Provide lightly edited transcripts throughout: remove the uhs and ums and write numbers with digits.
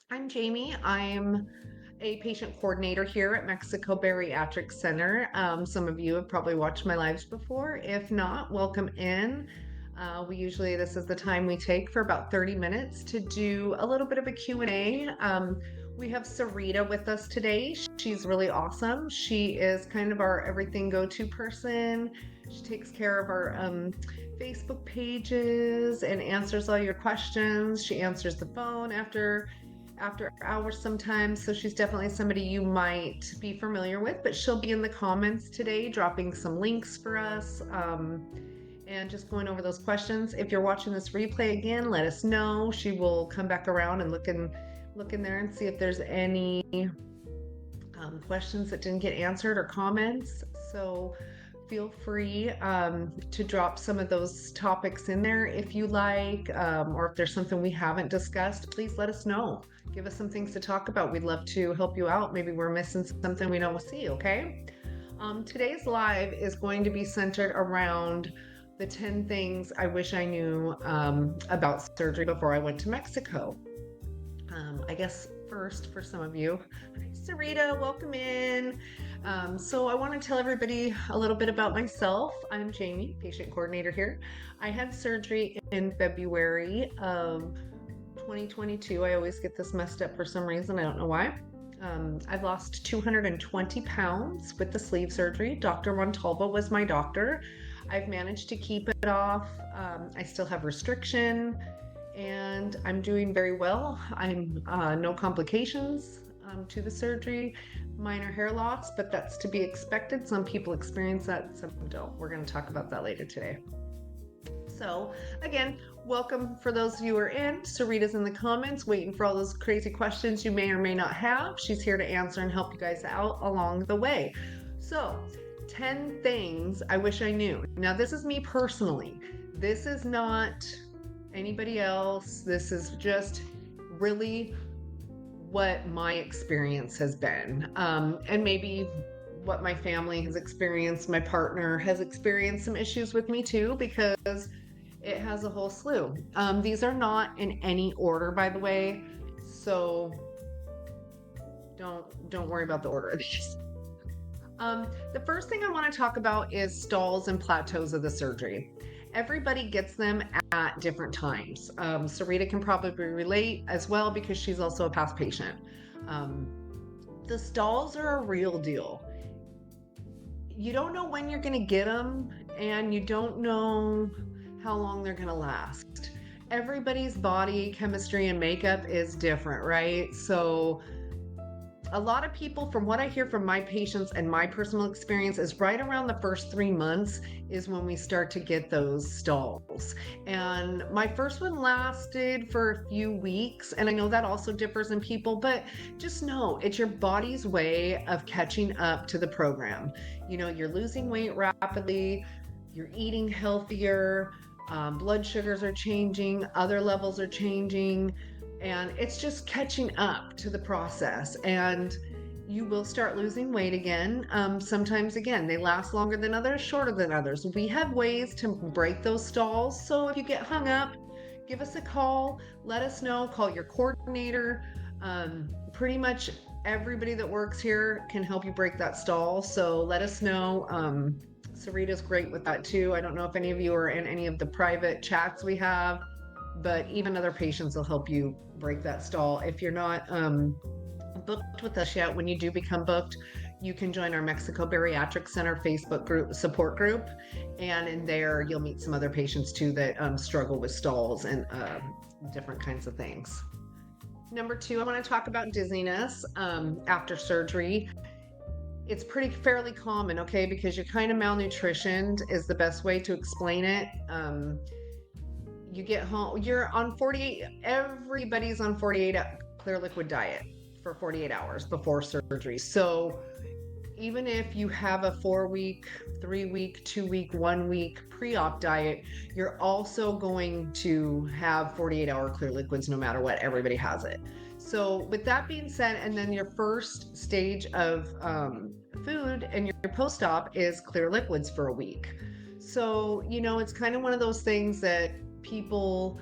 I'm Jamie. I'm a patient coordinator here at Mexico Bariatric Center. Some of you have probably watched my lives before. If not, welcome in. This is the time we take for about 30 minutes to do a little bit of a Q&A. We have Sarita with us today. She's really awesome. She is kind of our everything go-to person. She takes care of our Facebook pages and answers all your questions. She answers the phone after hours sometimes. So she's definitely somebody you might be familiar with, but she'll be in the comments today, dropping some links for us and just going over those questions. If you're watching this replay again, let us know. She will come back around and look in there and see if there's any questions that didn't get answered or comments. So feel free to drop some of those topics in there if you like, or if there's something we haven't discussed, please let us know. Give us some things to talk about. We'd love to help you out. Maybe we're missing something we don't see, okay? Today's live is going to be centered around the 10 things I wish I knew about surgery before I went to Mexico. I guess first for some of you, hi Sarita, welcome in. So I want to tell everybody a little bit about myself. I'm Jamie, patient coordinator here. I had surgery in February of 2022. I always get this messed up for some reason. I don't know why. I've lost 220 pounds with the sleeve surgery. Dr. Montalva was my doctor. I've managed to keep it off. I still have restriction and I'm doing very well. I'm no complications to the surgery, minor hair loss, but that's to be expected. Some people experience that, some don't. We're going to talk about that later today. So again, welcome for those of you who are in. Sarita's in the comments waiting for all those crazy questions you may or may not have. She's here to answer and help you guys out along the way. So 10 things I wish I knew. Now this is me personally. This is not anybody else. This is just really what my experience has been, and maybe what my family has experienced. My partner has experienced some issues with me too, because it has a whole slew. These are not in any order, by the way, so don't worry about the order of these. The first thing I want to talk about is stalls and plateaus of the surgery. Everybody gets them at different times. Sarita can probably relate as well because she's also a past patient. The stalls are a real deal. You don't know when you're going to get them, and you don't know how long they're going to last. Everybody's body chemistry and makeup is different, right? So a lot of people, from what I hear from my patients and my personal experience, is right around the first 3 months is when we start to get those stalls. And my first one lasted for a few weeks, and I know that also differs in people, but just know it's your body's way of catching up to the program. You know, you're losing weight rapidly, you're eating healthier, blood sugars are changing, other levels are changing, and it's just catching up to the process, and you will start losing weight again. Sometimes, again, they last longer than others, shorter than others. We have ways to break those stalls. So if you get hung up, give us a call, let us know, call your coordinator. Pretty much everybody that works here can help you break that stall. So let us know. Sarita's great with that too. I don't know if any of you are in any of the private chats we have, but even other patients will help you break that stall. If you're not booked with us yet, when you do become booked, you can join our Mexico Bariatric Center Facebook group, support group, and in there you'll meet some other patients too that struggle with stalls and different kinds of things. Number 2, I want to talk about dizziness after surgery. It's fairly common, okay, because you're kind of malnutritioned is the best way to explain it. You get home, you're on 48, everybody's on 48 clear liquid diet for 48 hours before surgery. So even if you have a 4-week, 3-week, 2-week, 1-week pre-op diet, you're also going to have 48-hour clear liquids no matter what. Everybody has it. So with that being said, and then your first stage of food and your post-op is clear liquids for a week. So, you know, it's kind of one of those things that people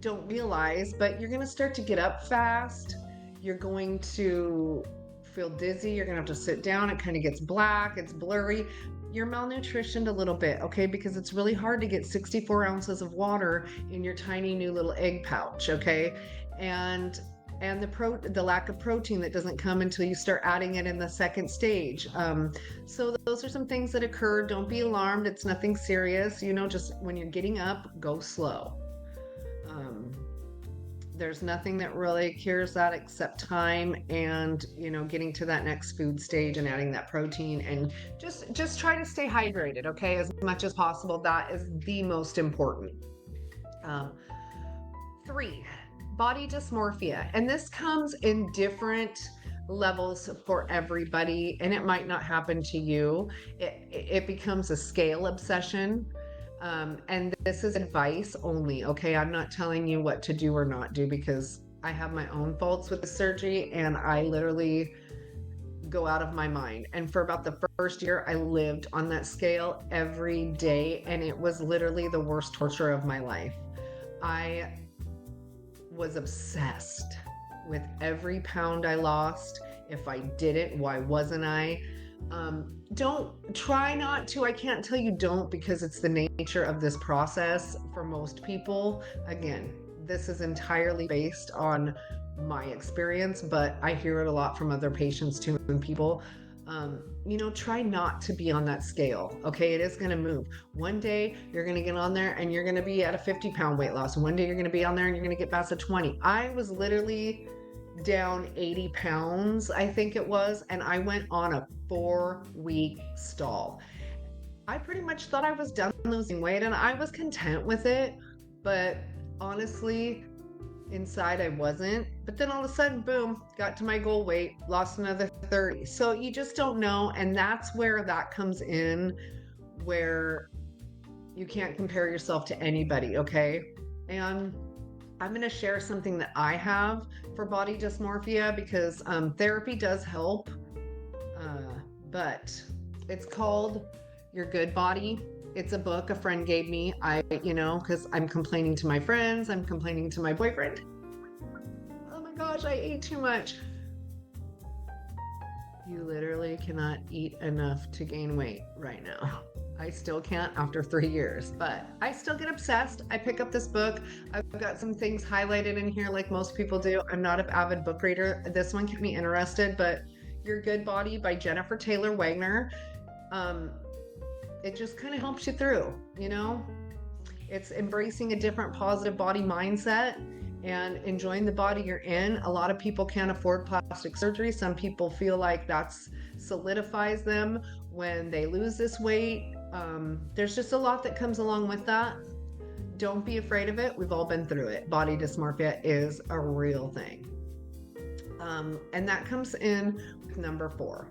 don't realize, but you're going to start to get up fast. You're going to feel dizzy. You're going to have to sit down. It kind of gets black. It's blurry. You're malnutritioned a little bit, okay? Because it's really hard to get 64 ounces of water in your tiny new little egg pouch, okay? And the lack of protein that doesn't come until you start adding it in the second stage. So those are some things that occur. Don't be alarmed. It's nothing serious. Just when you're getting up, go slow. There's nothing that really cures that except time and, getting to that next food stage and adding that protein, and just try to stay hydrated, okay, as much as possible. That is the most important. 3, body dysmorphia. And this comes in different levels for everybody, and it might not happen to you. It becomes a scale obsession. And this is advice only, okay? I'm not telling you what to do or not do, because I have my own faults with the surgery and I literally go out of my mind. And for about the first year, I lived on that scale every day, and it was literally the worst torture of my life. I was obsessed with every pound I lost. If I didn't, why wasn't I? Try not to. I can't tell you don't, because it's the nature of this process for most people. Again, this is entirely based on my experience, but I hear it a lot from other patients too, and people. Try not to be on that scale. Okay, it is going to move. One day you're going to get on there and you're going to be at a 50-pound weight loss. One day you're going to be on there and you're going to get past a 20. I was literally down 80 pounds, I think it was, and I went on a 4-week stall. I pretty much thought I was done losing weight, and I was content with it, but honestly, inside I wasn't. But then all of a sudden, boom, got to my goal weight, lost another 30. So you just don't know, and that's where that comes in, where you can't compare yourself to anybody, okay? And I'm going to share something that I have for body dysmorphia, because therapy does help, but it's called Your Good Body. It's a book a friend gave me. Because I'm complaining to my friends, I'm complaining to my boyfriend. Oh my gosh, I ate too much. You literally cannot eat enough to gain weight right now. I still can't after 3 years, but I still get obsessed. I pick up this book. I've got some things highlighted in here like most people do. I'm not an avid book reader. This one kept me interested, but Your Good Body by Jennifer Taylor Wagner. It just kind of helps you through, It's embracing a different positive body mindset and enjoying the body you're in. A lot of people can't afford plastic surgery. Some people feel like that's solidifies them when they lose this weight. There's just a lot that comes along with that. Don't be afraid of it. We've all been through it. Body dysmorphia is a real thing. And that comes in with number 4.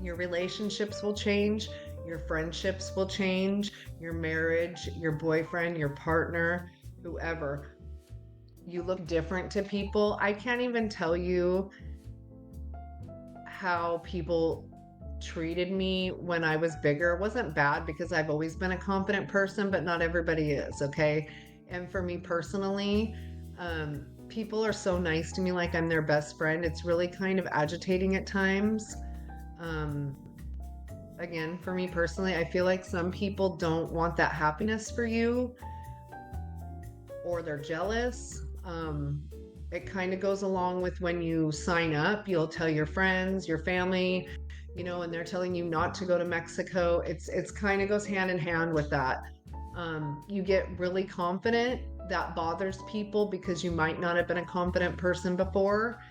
Your relationships will change. Your friendships will change. Your marriage, your boyfriend, your partner, whoever. You look different to people. I can't even tell you how people treated me when I was bigger. It wasn't bad, because I've always been a confident person, but not everybody is, okay? And for me personally, people are so nice to me like I'm their best friend. It's really kind of agitating at times. Again, for me personally, I feel like some people don't want that happiness for you, or they're jealous. It kind of goes along with when you sign up, you'll tell your friends, your family, and they're telling you not to go to Mexico. It's kind of goes hand in hand with that. You get really confident. That bothers people because you might not have been a confident person before.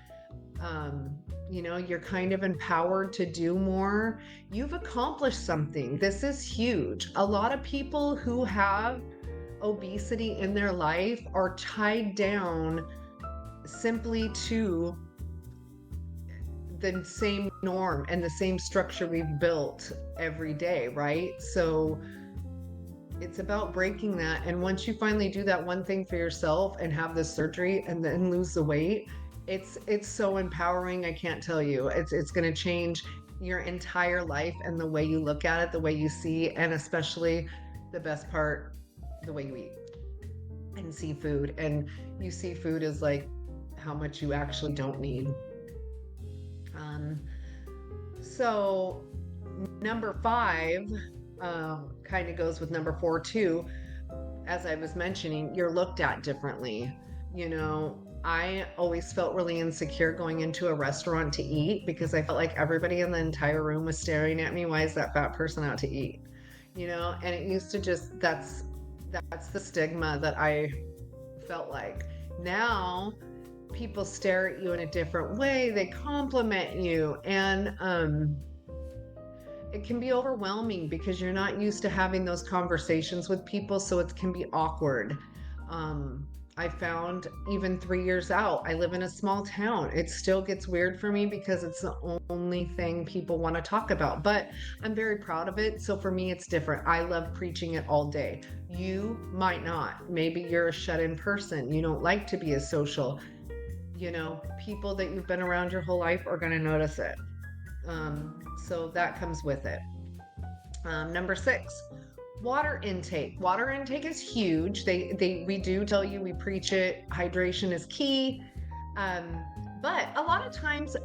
You're kind of empowered to do more. You've accomplished something. This is huge. A lot of people who have obesity in their life are tied down simply to the same norm and the same structure we've built every day, right? So it's about breaking that. And once you finally do that one thing for yourself and have this surgery and then lose the weight, it's so empowering. I can't tell you. It's going to change your entire life and the way you look at it, the way you see, and especially the best part, the way you eat. and seafood, and you see food as like how much you actually don't need. Um, so number 5 kind of goes with number 4 too. As I was mentioning, you're looked at differently. You know, I always felt really insecure going into a restaurant to eat because I felt like everybody in the entire room was staring at me. Why is that fat person out to eat? You know, and it used to just that's the stigma that I felt like. Now people stare at you in a different way. They compliment you, and it can be overwhelming because you're not used to having those conversations with people, so it can be awkward. I found even 3 years out, I live in a small town. It still gets weird for me because it's the only thing people want to talk about, but I'm very proud of it. So for me, it's different. I love preaching it all day. You might not. Maybe you're a shut-in person. You don't like to be as social. You know, people that you've been around your whole life are going to notice it. So that comes with it. Number 6, water intake. Water intake is huge. We do tell you, we preach it. Hydration is key. But a lot of times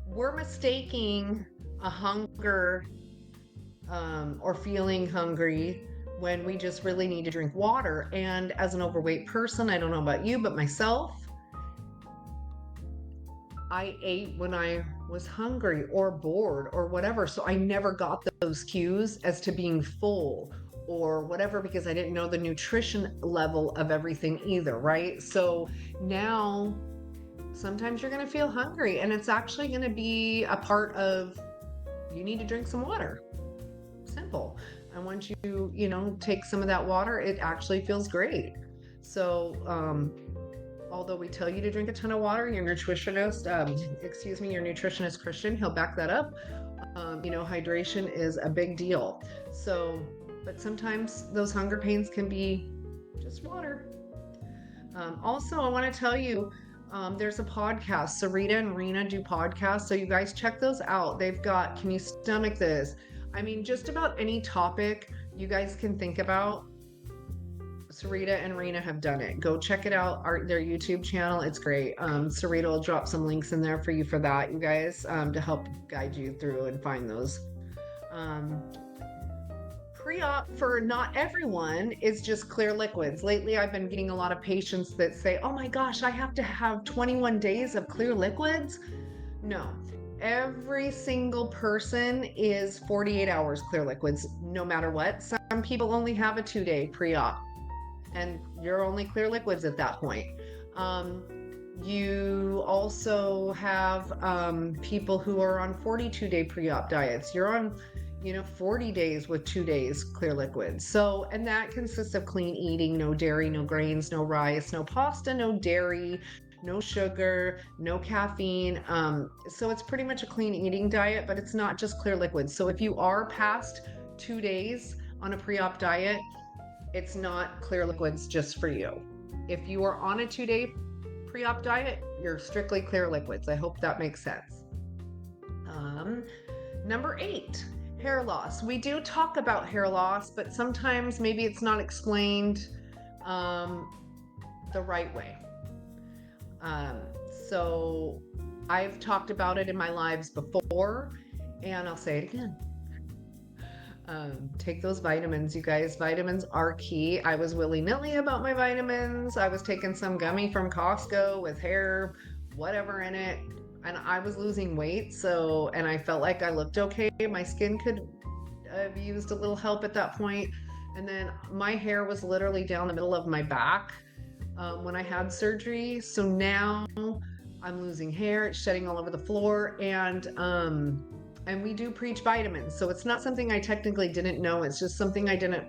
we're mistaking a hunger or feeling hungry when we just really need to drink water. And as an overweight person, I don't know about you, but myself, I ate when I was hungry or bored or whatever. So I never got those cues as to being full or whatever because I didn't know the nutrition level of everything either, right? So now sometimes you're going to feel hungry, and it's actually going to be a part of you need to drink some water. Simple. And once you take some of that water, it actually feels great. So, although we tell you to drink a ton of water, your nutritionist Christian, he'll back that up. Hydration is a big deal. So, but sometimes those hunger pains can be just water. Also, I want to tell you, there's a podcast. Sarita and Rena do podcasts. So you guys check those out. They've got, can you stomach this? I mean, just about any topic you guys can think about. Sarita and Rena have done it. Go check it out. Their YouTube channel. It's great. Sarita will drop some links in there for you for that, you guys, to help guide you through and find those. Pre-op for not everyone is just clear liquids. Lately, I've been getting a lot of patients that say, oh my gosh, I have to have 21 days of clear liquids. No. Every single person is 48 hours clear liquids, no matter what. Some people only have a 2-day pre-op, and you're only clear liquids at that point. You also have people who are on 42-day pre-op diets. You're on 40 days with 2 days clear liquids. So, and that consists of clean eating, no dairy, no grains, no rice, no pasta, no dairy, no sugar, no caffeine. So it's pretty much a clean eating diet, but it's not just clear liquids. So if you are past 2 days on a pre-op diet, it's not clear liquids just for you. If you are on a 2-day pre-op diet, you're strictly clear liquids. I hope that makes sense. Number 8, hair loss. We do talk about hair loss, but sometimes maybe it's not explained the right way. So I've talked about it in my lives before, and I'll say it again. Take those vitamins, you guys. Vitamins are key. I was willy-nilly about my vitamins. I was taking some gummy from Costco with hair, whatever in it, and I was losing weight. And I felt like I looked okay. My skin could have used a little help at that point. And then my hair was literally down the middle of my back when I had surgery. So now I'm losing hair, it's shedding all over the floor, and we do preach vitamins. So it's not something I technically didn't know. It's just something I didn't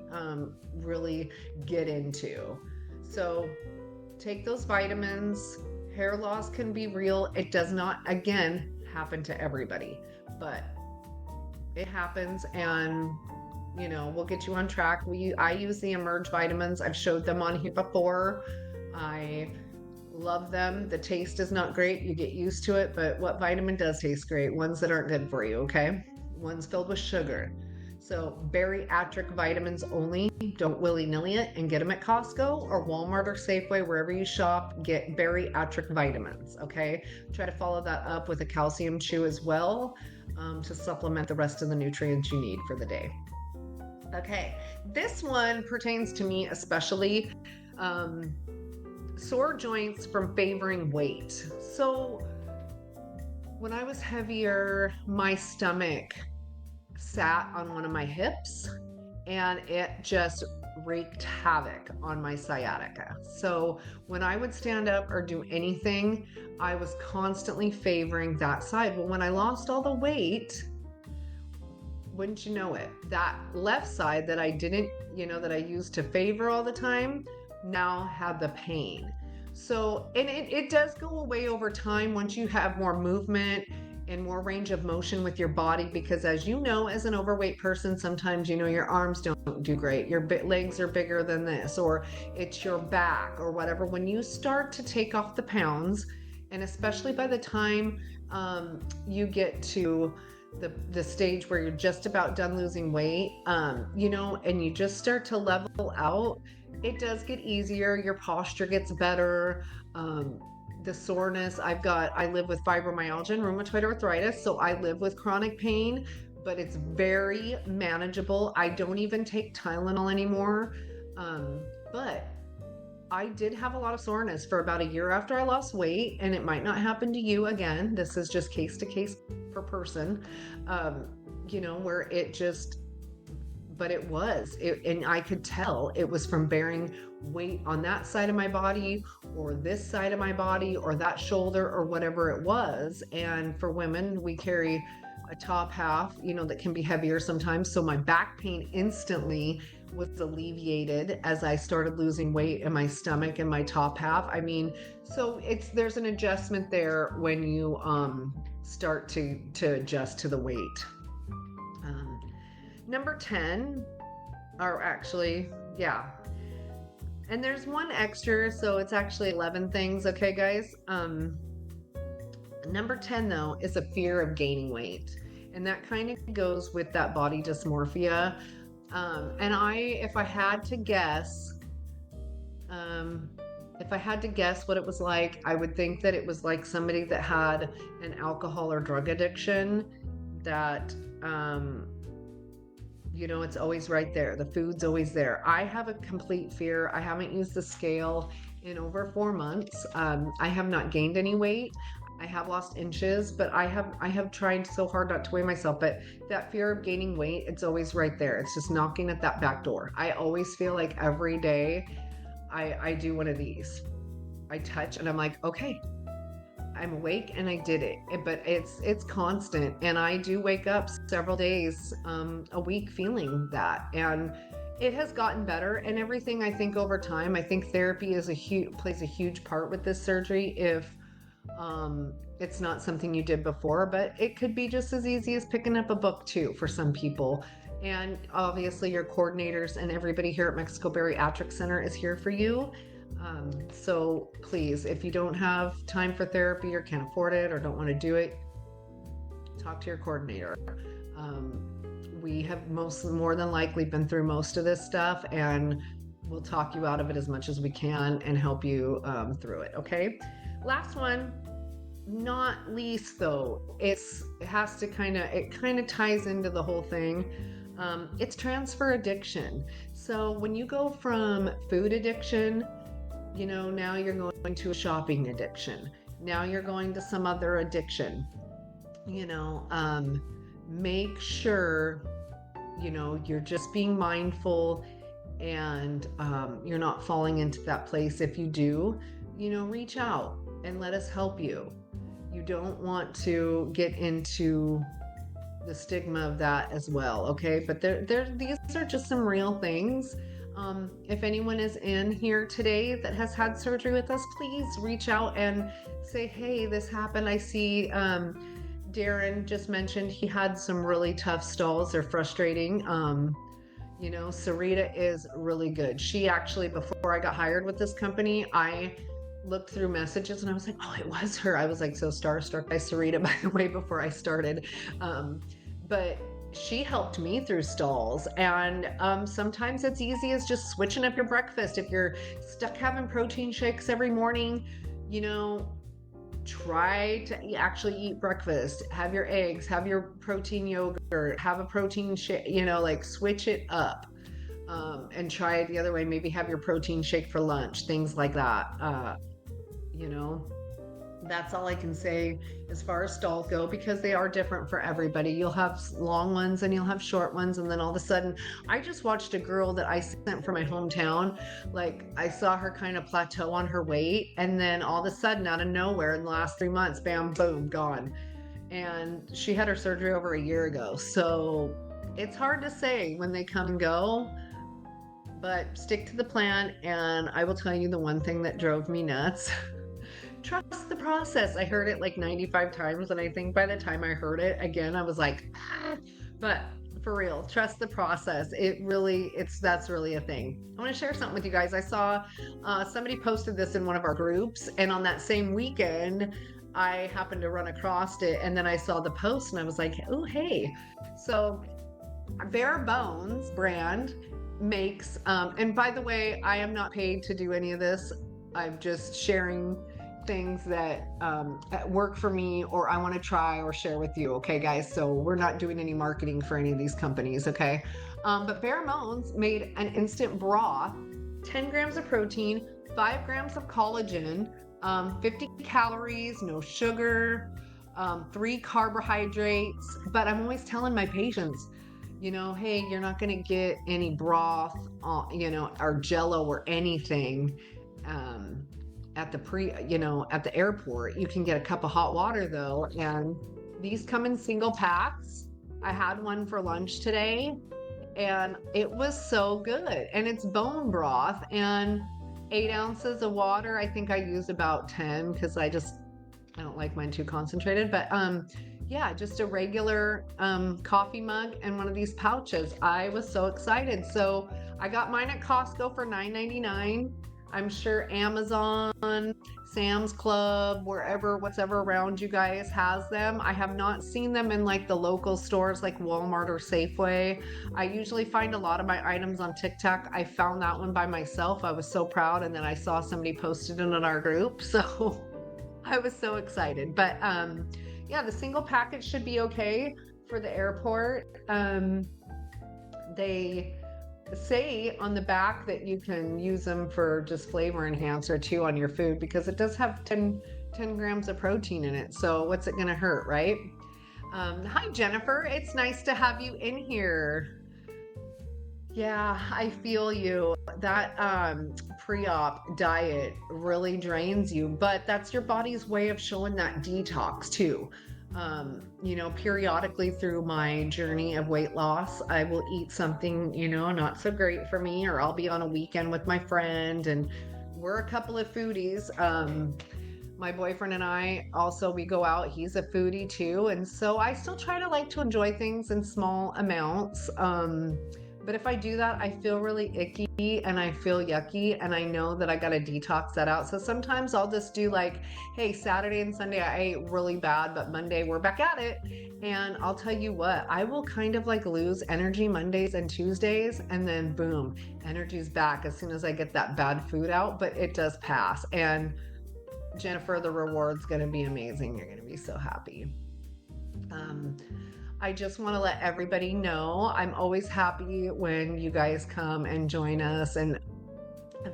really get into. So take those vitamins. Hair loss can be real. It does not, again, happen to everybody, but it happens, and we'll get you on track. I use the Emerge vitamins. I've showed them on here before. I love them. The taste is not great. You get used to it, but what vitamin does taste great? Ones that aren't good for you, okay? Ones filled with sugar. So bariatric vitamins only. Don't willy-nilly it and get them at Costco or Walmart or Safeway, wherever you shop. Get bariatric vitamins, okay? Try to follow that up with a calcium chew as well, to supplement the rest of the nutrients you need for the day. Okay, this one pertains to me especially. Sore joints from favoring weight. So when I was heavier, my stomach sat on one of my hips and it just wreaked havoc on my sciatica. So when I would stand up or do anything, I was constantly favoring that side. Well, when I lost all the weight, wouldn't you know it, that left side that I didn't, that I used to favor all the time, now had the pain. So, and it does go away over time once you have more movement and more range of motion with your body, because as you know, as an overweight person, sometimes, your arms don't do great. Your legs are bigger than this, or it's your back or whatever. When you start to take off the pounds, and especially by the time you get to the stage where you're just about done losing weight, and you just start to level out, it does get easier. Your posture gets better. The soreness, I live with fibromyalgia and rheumatoid arthritis, so I live with chronic pain, but it's very manageable. I don't even take Tylenol anymore. But I did have a lot of soreness for about a year after I lost weight, and it might not happen to you again. This is just case to case per person, where it just, but it was, and I could tell it was from bearing weight on that side of my body or this side of my body or that shoulder or whatever it was. And for women, we carry a top half, that can be heavier sometimes. So my back pain instantly was alleviated as I started losing weight in my stomach and my top half. So there's an adjustment there when you start to adjust to the weight. Number 10, or actually, yeah. And there's one extra, so it's actually 11 things, okay, guys? Number 10, though, is a fear of gaining weight. And that kind of goes with that body dysmorphia. And if I had to guess what it was like, I would think that it was like somebody that had an alcohol or drug addiction that, it's always right there. The food's always there. I have a complete fear. I haven't used the scale in over 4 months. I have not gained any weight. I have lost inches, but I have tried so hard not to weigh myself. But that fear of gaining weight, it's always right there. It's just knocking at that back door. I always feel like every day I do one of these. I touch and I'm like, okay, I'm awake and I did it. But it's constant, and I do wake up several days a week feeling that, and it has gotten better. And everything, I think, over time, I think therapy plays a huge part with this surgery. If it's not something you did before, but it could be just as easy as picking up a book too for some people. And obviously your coordinators and everybody here at Mexico Bariatric Center is here for you. So please, if you don't have time for therapy or can't afford it or don't want to do it, talk to your coordinator. We have more than likely been through most of this stuff, and we'll talk you out of it as much as we can and help you through it. Okay. Last one, not least though, it kind of ties into the whole thing. It's transfer addiction. So when you go from food addiction, now you're going to a shopping addiction. Now you're going to some other addiction. Make sure, you're just being mindful and you're not falling into that place. If you do, reach out and let us help you. You don't want to get into the stigma of that as well, okay? But these are just some real things. If anyone is in here today that has had surgery with us, please reach out and say, hey, this happened. I see Darren just mentioned he had some really tough stalls. They're frustrating. Sarita is really good. She actually, before I got hired with this company, I looked through messages and I was like, oh, it was her. I was like so starstruck by Sarita, by the way, before I started. But she helped me through stalls. And sometimes it's easy as just switching up your breakfast. If you're stuck having protein shakes every morning, you know, try to actually eat breakfast. Have your eggs, have your protein yogurt, have a protein shake, you know, like switch it up. And try it the other way. Maybe have your protein shake for lunch, things like that. You know, that's all I can say as far as stalls go, because they are different for everybody. You'll have long ones and you'll have short ones, and then all of a sudden, I just watched a girl that I sent from my hometown. Like, I saw her kind of plateau on her weight, and then all of a sudden, out of nowhere, in the last 3 months, bam, boom, gone. And she had her surgery over a year ago. So it's hard to say when they come and go, but stick to the plan. And I will tell you the one thing that drove me nuts. Trust the process. I heard it like 95 times, and I think by the time I heard it again, I was like, ah. But for real, trust the process. That's really a thing. I want to share something with you guys. I saw somebody posted this in one of our groups, and on that same weekend, I happened to run across it, and then I saw the post, and I was like, oh, hey. So Bare Bones brand makes, and by the way, I am not paid to do any of this. I'm just sharing things that work for me, or I want to try or share with you. Okay, guys. So we're not doing any marketing for any of these companies. Okay. But Bare Bones made an instant broth, 10 grams of protein, 5 grams of collagen, 50 calories, no sugar, 3 carbohydrates. But I'm always telling my patients, you know, hey, you're not going to get any broth, you know, or Jello or anything. At the airport. You can get a cup of hot water though, and these come in single packs. I had one for lunch today, and it was so good. And it's bone broth and 8 ounces of water. I think I used about 10 because I don't like mine too concentrated. But yeah, just a regular coffee mug and one of these pouches. I was so excited. So I got mine at Costco for $9.99. I'm sure Amazon, Sam's Club, whatever around you guys has them. I have not seen them in like the local stores like Walmart or Safeway. I usually find a lot of my items on TikTok. I found that one by myself. I was so proud. And then I saw somebody posted it in our group. So I was so excited. But yeah, the single package should be okay for the airport. They say on the back that you can use them for just flavor enhancer too on your food, because it does have 10 grams of protein in it. So what's it gonna hurt, right? Hi, Jennifer. It's nice to have you in here. Yeah, I feel you. That pre-op diet really drains you, but that's your body's way of showing that detox too. You know, periodically through my journey of weight loss, I will eat something, you know, not so great for me, or I'll be on a weekend with my friend, and we're a couple of foodies. My boyfriend and I also, we go out, he's a foodie too. And so I still try to enjoy things in small amounts. But if I do that, I feel really icky and I feel yucky, and I know that I got to detox that out. So sometimes I'll just do like, hey, Saturday and Sunday I ate really bad, but Monday we're back at it. And I'll tell you what, I will kind of like lose energy Mondays and Tuesdays, and then boom, energy's back as soon as I get that bad food out, but it does pass. And Jennifer, the reward's going to be amazing. You're going to be so happy. I just want to let everybody know I'm always happy when you guys come and join us and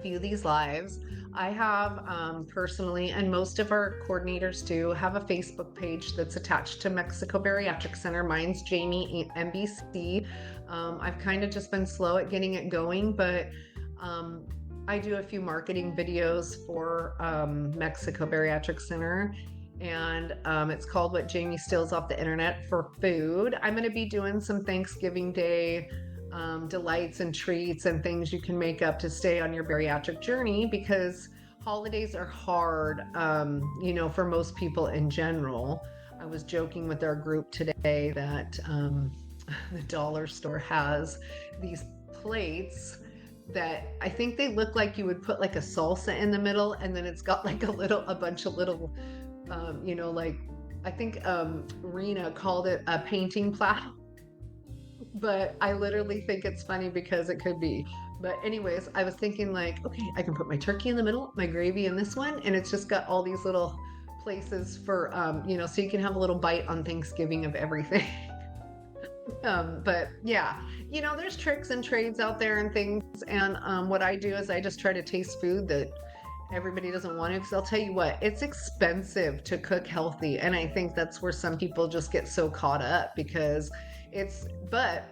view these lives. I have personally, and most of our coordinators too, have a Facebook page that's attached to Mexico Bariatric Center. Mine's Jamie MBC. I've kind of just been slow at getting it going, but I do a few marketing videos for Mexico Bariatric Center. And it's called What Jamie Steals Off the Internet for Food. I'm going to be doing some Thanksgiving Day delights and treats and things you can make up to stay on your bariatric journey, because holidays are hard, you know, for most people in general. I was joking with our group today that the dollar store has these plates that I think they look like you would put like a salsa in the middle, and then it's got like a bunch of little you know, like I think Rena called it a painting plow. but I literally think it's funny because it could be. But anyways, I was thinking like, okay, I can put my turkey in the middle, my gravy in this one, and it's just got all these little places for so you can have a little bite on Thanksgiving of everything. But yeah, there's tricks and trades out there and things. And what I do is I just try to taste food that everybody doesn't want to, because I'll tell you what, it's expensive to cook healthy. And I think that's where some people just get so caught up because but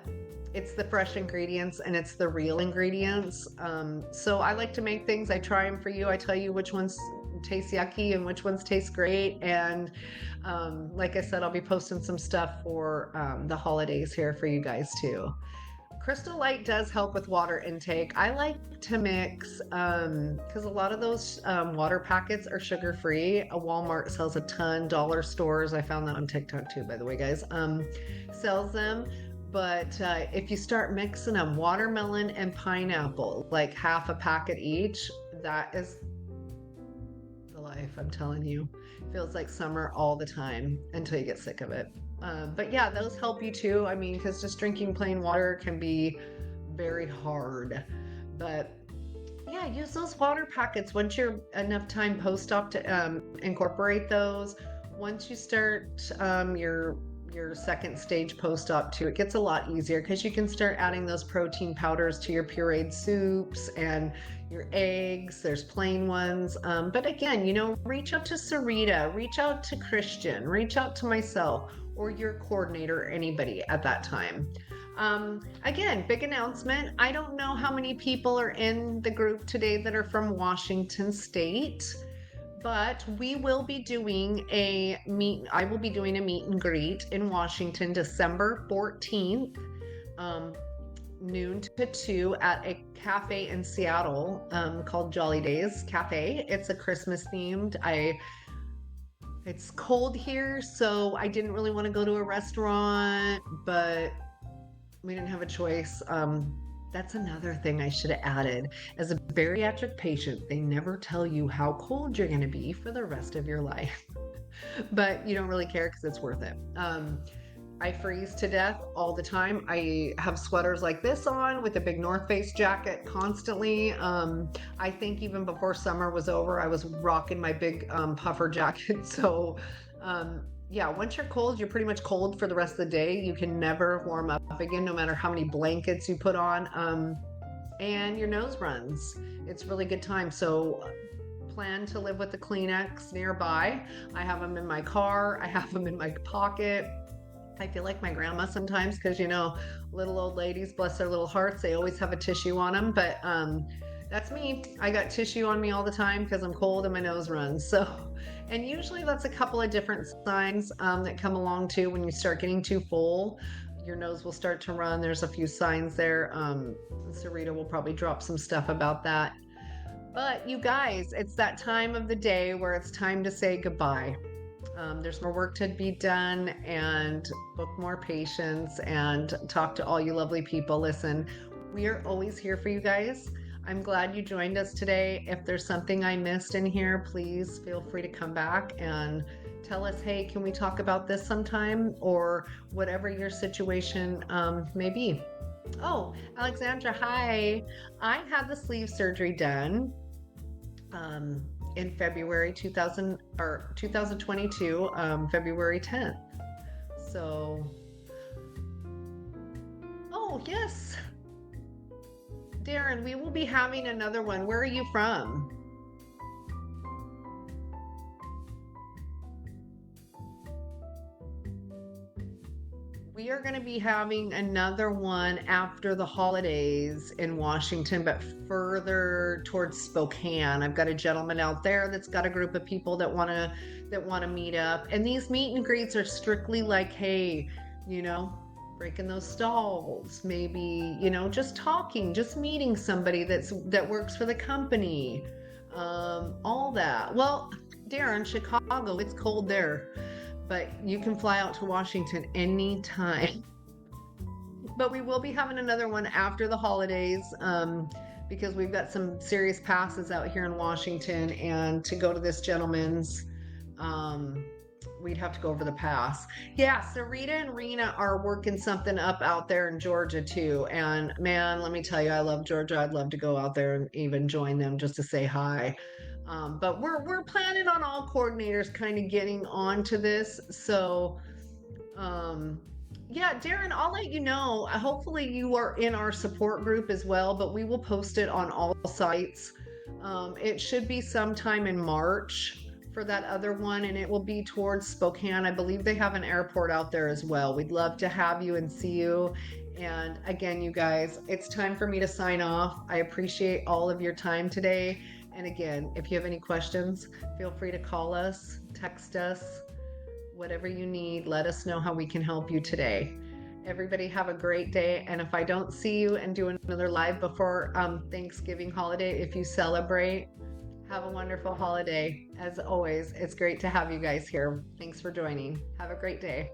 it's the fresh ingredients and it's the real ingredients. So I like to make things, I try them for you. I tell you which ones taste yucky and which ones taste great. And like I said, I'll be posting some stuff for the holidays here for you guys too. Crystal Light does help with water intake. I like to mix because a lot of those water packets are sugar free. A Walmart sells a ton. Dollar stores, I found that on TikTok too, by the way, guys, sells them. But if you start mixing them watermelon and pineapple, like half a packet each, that is the life, I'm telling you. Feels like summer all the time until you get sick of it. But yeah, those help you too. I mean, because just drinking plain water can be very hard. But yeah, use those water packets once you're enough time post-op to incorporate those. Once you start your second stage post-op too, it gets a lot easier because you can start adding those protein powders to your pureed soups and your eggs. There's plain ones. But again, reach out to Sarita, reach out to Christian, reach out to myself or your coordinator or anybody at that time. Again, big announcement. I don't know how many people are in the group today that are from Washington State, but we will be doing I will be doing a meet and greet in Washington, December 14th, noon to 2 at a cafe in Seattle called Jolly Days Cafe. It's a Christmas themed. It's cold here, so I didn't really want to go to a restaurant, but we didn't have a choice. That's another thing I should have added. As a bariatric patient, they never tell you how cold you're going to be for the rest of your life, but you don't really care because it's worth it. I freeze to death all the time. I have sweaters like this on with a big North Face jacket constantly. I think even before summer was over, I was rocking my big puffer jacket. So yeah, once you're cold, you're pretty much cold for the rest of the day. You can never warm up again, no matter how many blankets you put on. And your nose runs. It's really good time. So plan to live with the Kleenex nearby. I have them in my car. I have them in my pocket. I feel like my grandma sometimes because, little old ladies, bless their little hearts, they always have a tissue on them. But that's me. I got tissue on me all the time because I'm cold and my nose runs. So, and usually that's a couple of different signs that come along too. When you start getting too full, your nose will start to run. There's a few signs there. Sarita will probably drop some stuff about that. But you guys, it's that time of the day where it's time to say goodbye. There's more work to be done and book more patients and talk to all you lovely people. Listen, we are always here for you guys. I'm glad you joined us today. If there's something I missed in here, please feel free to come back and tell us, hey, can we talk about this sometime, or whatever your situation may be. Oh, Alexandra, hi. I had the sleeve surgery done in February 2022, February 10th. So, oh, yes. Darren, we will be having another one. Where are you from? We are going to be having another one after the holidays in Washington, but further towards Spokane. I've got a gentleman out there that's got a group of people that want to meet up. And these meet and greets are strictly like, hey, breaking those stalls, maybe, just talking, just meeting somebody that works for the company, all that. Well, Darren, Chicago, it's cold there, but you can fly out to Washington anytime. But we will be having another one after the holidays because we've got some serious passes out here in Washington, and to go to this gentleman's we'd have to go over the pass. Yeah, so Rita and Rena are working something up out there in Georgia too. And man, let me tell you, I love Georgia. I'd love to go out there and even join them just to say hi. But we're planning on all coordinators kind of getting onto this. So um, yeah, Darren, I'll let you know. Hopefully, you are in our support group as well, but we will post it on all sites. It should be sometime in March for that other one, and it will be towards Spokane. I believe they have an airport out there as well. We'd love to have you and see you. And again, you guys, it's time for me to sign off. I appreciate all of your time today. And again, if you have any questions, feel free to call us, text us, whatever you need. Let us know how we can help you today. Everybody have a great day. And if I don't see you and do another live before Thanksgiving holiday, if you celebrate, have a wonderful holiday. As always, it's great to have you guys here. Thanks for joining. Have a great day.